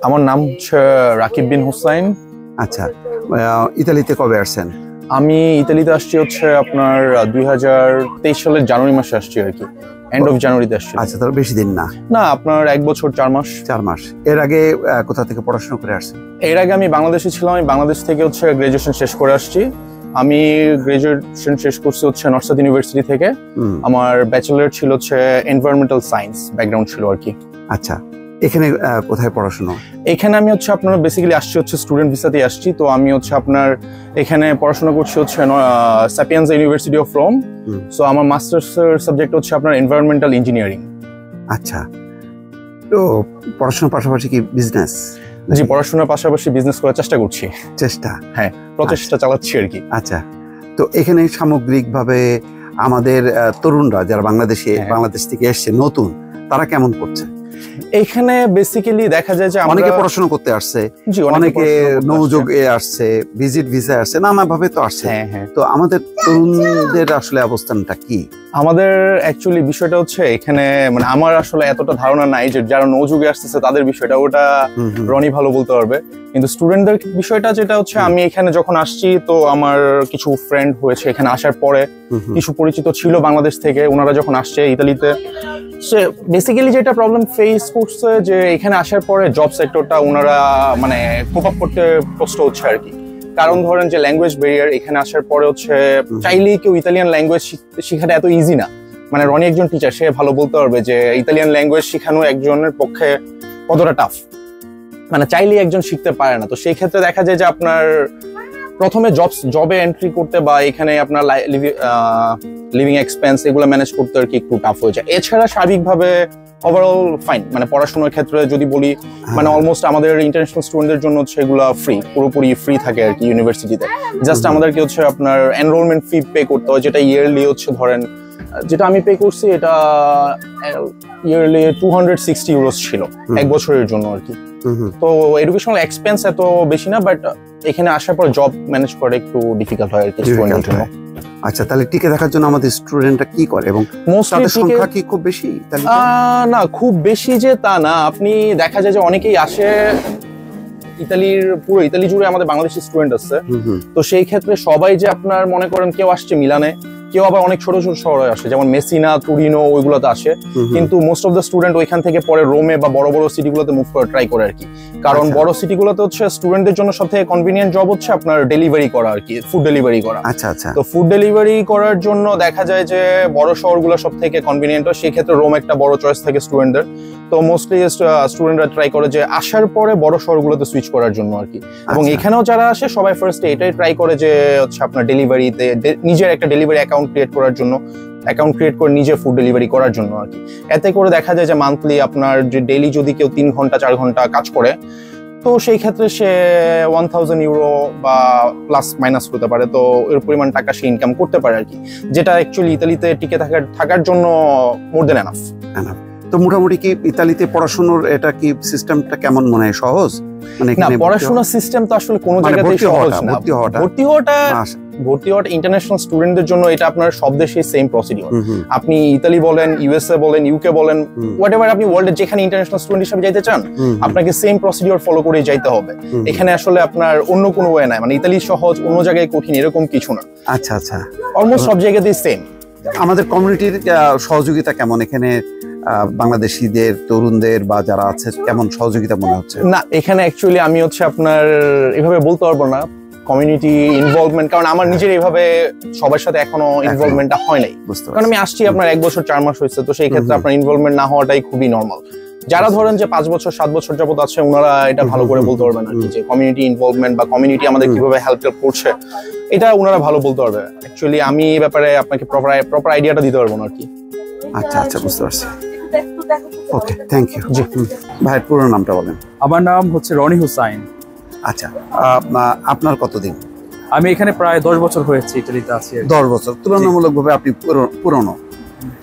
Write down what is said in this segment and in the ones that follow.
আমার নাম হচ্ছে রাকিব বিন হুসাইন। আচ্ছা, ইতালিতে কবে আসছেন? আমি ইতালিতে আসছি হচ্ছে আপনার 2023 সালের জানুয়ারি মাসে আসছি আর কি, এন্ড অফ জানুয়ারিতে আসছি। আচ্ছা, তাহলে বেশি দিন না? না, আপনার 1 বছর 4 মাস। 4 মাস। এর আগে কোথা থেকে পড়াশোনা করে আসছেন? এর আগে আমি বাংলাদেশে ছিলাম। আমি বাংলাদেশ থেকে হচ্ছে গ্রাজুয়েশন শেষ করে আসছি। আমি গ্রাজুয়েশন শেষ করছি হচ্ছে নর্থ সাউথ ইউনিভার্সিটি থেকে। আমার ব্যাচেলর ছিল হচ্ছে এনভায়রনমেন্টাল সায়েন্স ব্যাকগ্রাউন্ড ছিল আর কি। আচ্ছা, এখানে কোথায় পড়াশোনা? এখানে আমি হচ্ছে আপনার বেসিক্যালি আসছি হচ্ছে স্টুডেন্ট ভিসাতে আসছি। তো আমি হচ্ছে আপনার এখানে পড়াশোনা করছি হচ্ছে সাপিয়েন্সা ইউনিভার্সিটি অফ রোম। সো আমার মাস্টার্স সাবজেক্ট হচ্ছে আপনার এনভায়রনমেন্টাল ইঞ্জিনিয়ারিং। আচ্ছা, তো পড়াশোনার পাশাপাশি কি বিজনেস? জি, পড়াশোনার পাশাপাশি বিজনেস করার চেষ্টা করছি। হ্যাঁ, প্রচেষ্টা চালাচ্ছি আর কি। আচ্ছা, তো এখানে সামগ্রিকভাবে আমাদের তরুণরা যারা বাংলাদেশ থেকে এসছে নতুন, তারা কেমন করছে? এখানে বেসিক্যালি দেখা যায় যে অনেকে পড়াশোনা করতে আসছে, অনেকে নৌযোগে আসছে, ভিজিট ভিসা আসছে, নানাভাবে তো আসছে। তো আমাদের তরুণদের আসলে অবস্থানটা কি? আমাদের অ্যাকচুয়ালি বিষয়টা হচ্ছে এখানে মানে আমার আসলে এতটা ধারণা নাই যে যারা নৌযোগে আসতেছে তাদের বিষয়টা, ওটা রনি ভালো বলতে পারবে। কিন্তু স্টুডেন্টদের বিষয়টা যেটা হচ্ছে, আমি এখানে যখন আসছি তো আমার কিছু ফ্রেন্ড হয়েছে এখানে আসার পরে, কিছু পরিচিত ছিল বাংলাদেশ থেকে, ওনারা যখন আসছে ইতালিতে, সে বেসিক্যালি যেটা প্রবলেম ফেস করছে যে এখানে আসার পরে জব সেক্টরটা ওনারা মানে কোপ আপ করতে কষ্ট হচ্ছে আর কি। কারণ ধরেন যে ল্যাঙ্গুয়েজ ব্যারিয়ার, এখানে আসার পরে হচ্ছে চাইলেই কেউ ইতালিয়ান ল্যাঙ্গুয়েজ শিখাটা এত ইজি না। মানে রনি একজন টিচার, সে ভালো বলতে পারবে যে ইতালিয়ান ল্যাঙ্গুয়েজ শেখানো একজনের পক্ষে কতটা টাফ, মানে চাইলেই একজন শিখতে পারে না। তো সেই ক্ষেত্রে দেখা যায় যে আপনার প্রথমে জবে এন্ট্রি করতে বা এখানে আপনার লিভিং এক্সপেন্স এগুলো ম্যানেজ করতে আর কি একটু টাফ হয়ে যায়। এছাড়া সার্বিকভাবে ওভারঅল ফাইন। মানে পড়াশোনার ক্ষেত্রে যদি বলি, মানে অলমোস্ট আমাদের ইন্টারন্যাশনাল স্টুডেন্টদের জন্য হচ্ছে এগুলো ফ্রি, পুরোপুরি ফ্রি থাকে আর কি ইউনিভার্সিটিতে। জাস্ট আমাদেরকে হচ্ছে আপনার এনরোলমেন্ট ফি পে করতে হয়, যেটা ইয়ারলি হচ্ছে ধরেন, যেটা আমি পে করছি এটা ইয়ারলি 260 ইউরোস ছিল 1 বছরের জন্য আর কি। তো এডুকেশনাল এক্সপেন্স এত বেশি না, বাট এখানে আসার পর জব ম্যানেজ করা একটু ডিফিকাল্ট হয় আর কি স্টুডেন্টের জন্য। আচ্ছা, তাহলে টিকে থাকার জন্য আমাদের স্টুডেন্টরা কি করে এবং তাদের সংখ্যা কি খুব বেশি? না, খুব বেশি যে তা না। আপনি দেখা যায় যে অনেকেই আসে পুরো ইতালি জুড়ে আমাদের বাংলাদেশি স্টুডেন্ট আছে। তো সেই ক্ষেত্রে সবাই যে আপনার মনে করেন কেউ আসছে মিলানে, কেউ আবার অনেক ছোট ছোট শহরে আসে, যেমন মেসিনা, তুরিনো, ওইগুলোতে আসে। কিন্তু মোস্ট অফ দ্য স্টুডেন্ট ওইখান থেকে পরে রোমে বা বড় বড় সিটিগুলোতে মুভ করে ট্রাই করে আর কি। কারণ বড় সিটিগুলোতে হচ্ছে স্টুডেন্টদের জন্য সবথেকে কনভিনিয়েন্ট জব হচ্ছে আপনার ডেলিভারি করা আর কি, ফুড ডেলিভারি করা। আচ্ছা আচ্ছা। তো ফুড ডেলিভারি করার জন্য দেখা যায় যে বড় শহরগুলো সব থেকে কনভিনিয়েন্ট হয়। সেই ক্ষেত্রে রোম একটা বড় চয়েস থাকে স্টুডেন্টদের। তো মোস্টলি স্টুডেন্টরা ট্রাই করে যে আসার পরে বড় শহরগুলোতে সুইচ করার জন্য আর কি। এবং এখানেও যারা আসে সবাই ফার্স্টে এটাই ট্রাই করে যে হচ্ছে আপনার ডেলিভারিতে নিজের একটা ডেলিভারি অ্যাকাউন্ট ক্রিয়েট করার জন্য, অ্যাকাউন্ট ক্রিয়েট করে নিজে ফুড ডেলিভারি করার জন্য আর কি। এতে করে দেখা যায় যে মান্থলি আপনার যে ডেইলি যদি কেউ 3 ঘন্টা 4 ঘন্টা কাজ করে, তো সেই ক্ষেত্রে সে 1000 ইউরো বা প্লাস মাইনাস হতে পারে। তো এর পরিমাণ টাকা সে ইনকাম করতে পারে আর কি, যেটা অ্যাকচুয়ালি ইতালিতে টিকে থাকার জন্য মোর দেন এনাফ। তো মোটামুটি কি ইতালিতে পড়াশোনার এটা কি সিস্টেমটা কেমন মনে হয়? সহজ? মানে না, পড়াশোনার সিস্টেম তো আসলে কোনো জায়গাতেই সহজ না। ভর্তি হওয়াটা ইন্টারন্যাশনাল স্টুডেন্টদের জন্য এটা আপনার সব দেশে সেম প্রসিডিউর। আপনি ইতালি বলেন, ইউএসএ বলেন, ইউকে বলেন, হোয়াটএভার আপনি ওয়ার্ল্ডের যেখানে ইন্টারন্যাশনাল স্টুডেন্ট হিসেবে যাইতে চান, আপনাকে সেম প্রসিডিউর ফলো করে যাইতে হবে। এখানে আসলে আপনার অন্য কোনো ওয়ে নাই, মানে ইতালি সহজ অন্য জায়গায় কঠিন এরকম কিছু না। আচ্ছা আচ্ছা, অলমোস্ট সব জায়গাতেই সেম। আমাদের কমিউনিটির সহযোগিতা কেমন এখানে? বাংলাদেশিদের তরুণদের বা যারা আছে কেমন সহযোগিতা মনে হচ্ছে? না, এখানে অ্যাকচুয়ালি আমি হচ্ছে আপনার এভাবে বলতে পারবো না কমিউনিটি ইনভলভমেন্ট, কারণ আমার নিজের এইভাবে সবার সাথে এখনো ইনভলভমেন্টটা হয় নাই। কারণ আমি আসছি আপনার 1 বছর 4 মাস হয়েছে। তো সেই ক্ষেত্রে আপনার ইনভলভমেন্ট না হওয়াটাই খুবই নর্মাল। যারা ধরেন যে 5 বছর 7 বছর যাবত আছে, ওনারা এটা ভালো করে বলতে পারবেন আর কি, যে কমিউনিটি ইনভলভমেন্ট বা কমিউনিটি আমাদের কিভাবে হেল্প করছে, এটা ওনারা ভালো বলতে পারবে। অ্যাকচুয়ালি আমি এই ব্যাপারে আপনাকে প্রপার আইডিয়াটা দিতে পারবো না আর কি। আচ্ছা আচ্ছা, বুঝতে পারছি। ওকে, থ্যাংক ইউ। জি, ভাইয়ের পুরো নামটা বলেন। আমার নাম হচ্ছে রনি হুসাইন। আচ্ছা, আপনার কতদিন? আমি এখানে প্রায় 10 বছর হয়েছে ইতালিতে আছি। 10 বছর, তুলনামূলকভাবে আপনি পুরনো।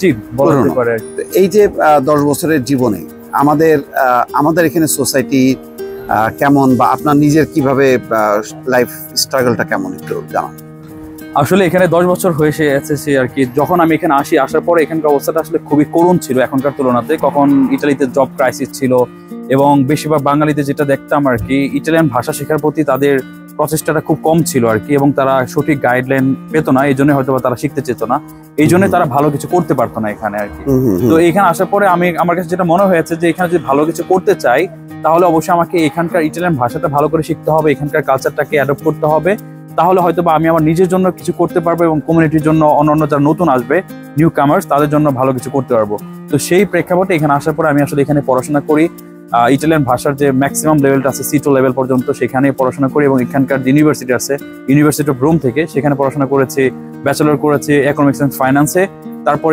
জি, বলতে পারে। এই যে 10 বছরের জীবনে আমাদের এখানে সোসাইটি কেমন বা আপনার নিজের কিভাবে লাইফ স্ট্রাগলটা কেমন একটু জানান। আসলে এখানে 10 বছর হয়েছে আর কি। যখন আমি এখানে আসার পরে এখানকার অবস্থাটা আসলে খুবই করুণ ছিল এখনকার তুলনাতে। কখন ইতালিতে জব ক্রাইসিস ছিল এবং বেশিরভাগ বাঙালিতে যেটা দেখতাম আর কি, ইটালিয়ান ভাষা শেখার প্রতি তাদের প্রচেষ্টাটা খুব কম ছিল আর কি, এবং তারা সঠিক গাইডলাইন পেত না, এই জন্য হয়তো তারা শিখতে চেত না, এই জন্য তারা ভালো কিছু করতে পারতো না এখানে আর কি। তো এখানে আসার পরে আমার কাছে যেটা মনে হয়েছে যে এখানে যদি ভালো কিছু করতে চাই তাহলে অবশ্যই আমাকে এখানকার ইটালিয়ান ভাষাটা ভালো করে শিখতে হবে, এখানকার কালচারটাকে অ্যাডপ্ট করতে হবে, তাহলে হয়তো বা আমি আমার নিজের জন্য কিছু করতে পারবো এবং কমিউনিটির জন্য অন্যান্য যারা নতুন আসবে নিউ কামার্স তাদের জন্য ভালো কিছু করতে পারবো। তো সেই প্রেক্ষাপটে এখানে আসার পরে আমি আসলে এখানে পড়াশোনা করি, ইটালিয়ান ভাষার যে ম্যাক্সিমাম লেভেলটা আছে C2 লেভেল পর্যন্ত সেখানে পড়াশোনা করি, এবং এখানকার যে ইউনিভার্সিটি আছে ইউনিভার্সিটি অফ রোম থেকে সেখানে পড়াশোনা করেছি, ব্যাচেলর করেছি ইকোনমিক্স অ্যান্ড ফাইন্যান্সে। তারপর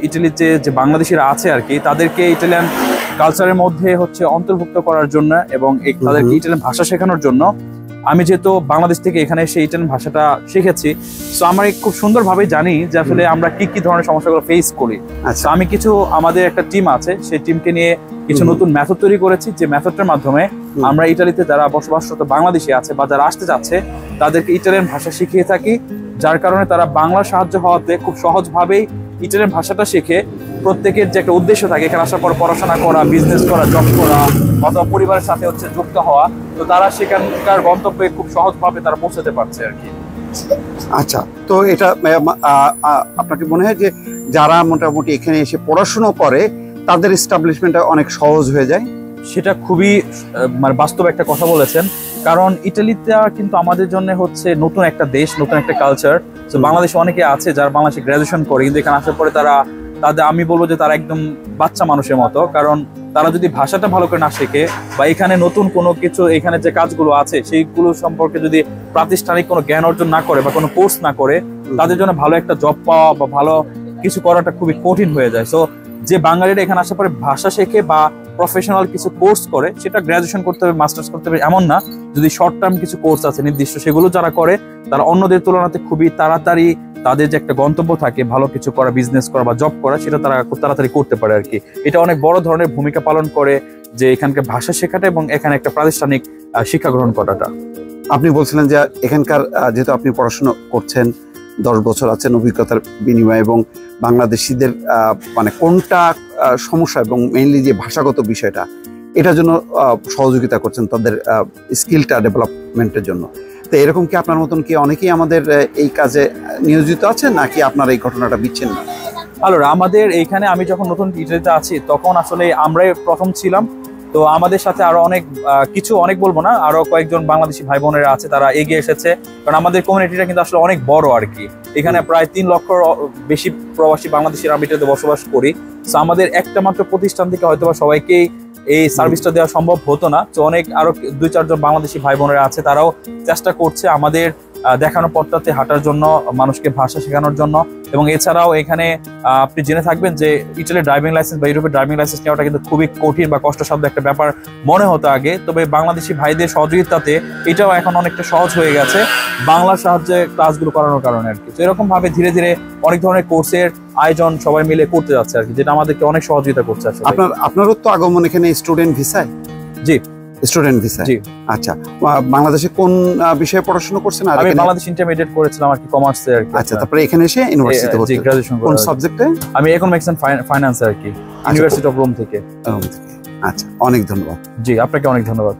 ইটালিতে যে বাংলাদেশিরা আছে আর কি তাদেরকে ইটালিয়ান কালচারের মধ্যে হচ্ছে অন্তর্ভুক্ত করার জন্য এবং তাদেরকে ইটালিয়ান ভাষা শেখানোর জন্য আমি যেহেতু বাংলাদেশ থেকে এখানে এসে ইটালিয়ান ভাষাটা শিখেছি, তো আমরা খুব সুন্দরভাবে জানি যে আসলে আমরা কি ধরনের সমস্যাগুলো ফেস করি। আচ্ছা, আমি কিছু আমাদের একটা টিম আছে, সেই টিমকে নিয়ে কিছু নতুন মেথড তৈরি করেছি, যে মেথডটার মাধ্যমে আমরা ইটালিতে যারা বসবাসরত বাংলাদেশি আছে বা যারা আসতে যাচ্ছে তাদেরকে ইটালিয়ান ভাষা শিখিয়ে থাকি, যার কারণে তারা বাংলা সাহায্য হওয়াতে খুব সহজভাবেই ইটালিয়ান ভাষাটা শিখে প্রত্যেকের যে একটা উদ্দেশ্য থাকে এখানে আসার পর পড়াশোনা করা, বিজনেস করা, জব করা অথবা পরিবারের সাথে হচ্ছে যুক্ত হওয়া, তো তারা সেখানকার গন্তব্যে খুব সহজভাবে তারা পৌঁছাতে পারছে আর কি। আচ্ছা, তো এটা আপনাকে মনে হয় যে যারা মোটামুটি এখানে এসে পড়াশোনা করে তাদের এস্টাবলিশমেন্টটা অনেক সহজ হয়ে যায়? সেটা খুবই মানে বাস্তব একটা কথা বলেছেন, কারণ ইটালিতে কিন্তু আমাদের জন্য হচ্ছে নতুন একটা দেশ, নতুন একটা কালচার। তো বাংলাদেশে অনেকে আছে যারা বাংলাদেশে গ্রাজুয়েশন করে, কিন্তু এখানে আসার পরে তাদের আমি বলবো যে তারা একদম বাচ্চা মানুষের মতো, কারণ তারা যদি ভাষাটা ভালো করে না শেখে বা এখানে নতুন কোনো কিছু এখানে যে কাজগুলো আছে সেইগুলো সম্পর্কে যদি প্রাতিষ্ঠানিক কোনো জ্ঞান অর্জন না করে বা কোনো কোর্স না করে, তাদের জন্য ভালো একটা জব পাওয়া বা ভালো কিছু করাটা খুবই কঠিন হয়ে যায়। সো যে বাঙালিরা এখানে আসার পরে ভাষা শেখে বা প্রফেশনাল কিছু কোর্স করে, সেটা গ্রাজুয়েশন করতে হবে, মাস্টার্স করতে হবে এমন না, যদি শর্ট টার্ম কিছু কোর্স আছে নির্দিষ্ট সেগুলো যারা করে তারা অন্যদের তুলনাতে খুবই তাড়াতাড়ি তাদের যে একটা গন্তব্য থাকে ভালো কিছু করা, বিজনেস করা বা জব করা, সেটা তারা খুব তাড়াতাড়ি করতে পারে আর কি। এটা অনেক বড় ধরনের ভূমিকা পালন করে যে এখানকার ভাষা শেখাটা এবং এখানে একটা প্রাতিষ্ঠানিক শিক্ষা গ্রহণ করাটা। আপনি বলছিলেন যে এখানকার যেহেতু আপনি পড়াশোনা করছেন 10 বছর আছেন অভিজ্ঞতার বিনিময়ে, এবং বাংলাদেশিদের মানে কোনটা সমস্যা এবং মেইনলি যে ভাষাগত বিষয়টা এটার জন্য সহযোগিতা করছেন তাদের স্কিলটা ডেভেলপমেন্টের জন্য। তো এরকম কি আপনার মতন কি অনেকেই আমাদের এই কাজে নিয়োজিত আছেন, নাকি আপনার এই ঘটনাটা বিচ্ছিন্ন? আলো, আমাদের এইখানে আমি যখন নতুন ইটালিতে আছি তখন আসলে আমরাই প্রথম ছিলাম, তো আমাদের সাথে আরো অনেক বলবো না, আরো কয়েকজন বাংলাদেশি ভাই বোনেরা আছে তারা এগিয়ে এসেছে, কারণ আমাদের কমিউনিটিটা কিন্তু আসলে অনেক বড় আর কি। এখানে প্রায় 3 লক্ষ বেশি প্রবাসী বাংলাদেশিরা আমি এটাতে বসবাস করি। তো আমাদের একটা মাত্র প্রতিষ্ঠান থেকে হয়তো বা সবাইকেই এই সার্ভিসটা দেওয়া সম্ভব হতো না। তো আরো 2-4 জন বাংলাদেশি ভাই বোনেরা আছে, তারাও চেষ্টা করছে আমাদের দেখানোর পথটাতে হাঁটার জন্য, মানুষকে ভাষা শেখানোর জন্য। এবং এছাড়াও এখানে আপনি জেনে থাকবেন যে ইটালির ড্রাইভিং লাইসেন্স বা ইউরোপের ড্রাইভিং লাইসেন্স নেওয়াটা কিন্তু খুবই কঠিন বা কষ্টসাধ্য একটা ব্যাপার মনে হতো আগে, তবে বাংলাদেশি ভাইদের সহযোগিতাতে এটাও এখন অনেকটা সহজ হয়ে গেছে বাংলার সাহায্যে ক্লাসগুলো করানোর কারণে আর কি। তো এরকম ভাবে ধীরে ধীরে অনেক ধরনের কোর্সের আয়োজন সবাই মিলে করতে যাচ্ছে আর কি, যেটা আমাদেরকে অনেক সহযোগিতা করছে। আপনারও তো আগমন এখানে স্টুডেন্ট ভিসায়? জি, স্টুডেন্ট ভিসা। জি। আচ্ছা, বাংলাদেশে কোন বিষয়ে পড়াশোনা করছেন? আমি বাংলাদেশ ইন্টারমিডিয়েট করেছিলাম আর কি, কমার্সে আর কি। আচ্ছা, তারপরে এখানে এসে ইউনিভার্সিটিতে ভর্তি? জি, গ্রাজুয়েশন কোন সাবজেক্টে? আমি ইকোনমিক্স এন্ড ফাইন্যান্স আর কি, ইউনিভার্সিটি অফ রোম থেকে। আচ্ছা, অনেক ধন্যবাদ। জি, আপনাকে অনেক ধন্যবাদ।